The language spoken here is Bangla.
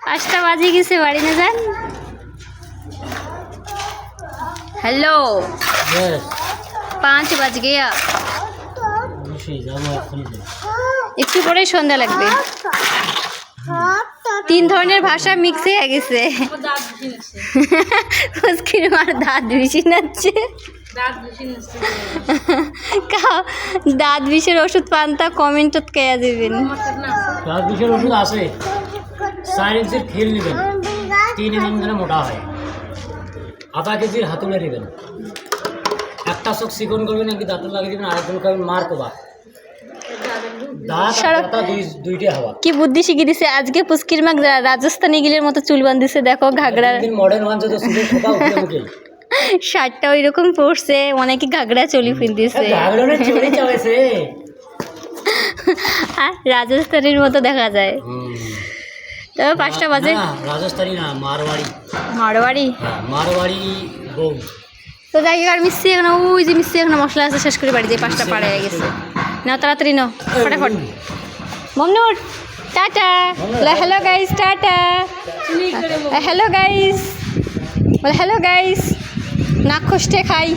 5টা বাজে গেছে, বাড়ি না যান। हेलो 5 बज गया। একটু পরে সন্ধ্যা লাগবে। 3 ধরনের ভাষা মিক্স হয়ে গেছে। ফুচকির মার দাঁত বেশি নাচ্ছে। দাঁত বিষের ওষুধ পান্তা কমেন্টত কেয়া দেবেন। দাঁত বিষের ওষুধ আছে, 4 ইঞ্চির খেল নেবেন, 3 mm ধরে মোটা হয়, আধা কেজির হাতুড়ে নেবেন, একটা চোখ চিকন করবেন, নাকি দাঁত লাগিয়ে দেবেন, আরেকজন করবেন মার কোবা দুইটা হওয়া। কি বুদ্ধি শিখিয়ে দিছে আজকে পুস্কির মাগ রাজস্থানী গিলের মতো চুল বাঁধিছে, দেখো ঘাগড়া মডার্ন ওয়ান তো চুলের খোপা উঠে মুখে শার্টটা ওই রকম পরছে, অনেকে ঘাগড়া চলি পিনতেছে, ঘাগড়া চুরি চালাইছে আর রাজস্থানীর মতো দেখা যায়। তবে 5টা বাজে। রাজস্থানী না, মারওয়াড়ি। মারওয়াড়ি? হ্যাঁ, মারওয়াড়ি বউ। তো যাই হোক, আর মিষ্টি এখন ওই যে মিষ্টি এখন মশলা আছে শেষ করে বাড়ি যে 5টা পার হয়ে গেছে। নাও তাড়াতাড়ি নাও, ফটাফট। মমনুর টাটা, হ্যালো গাইস, টাটা, হ্যালো গাইস, হ্যালো গাইস, নাক খুঁজতে খাই।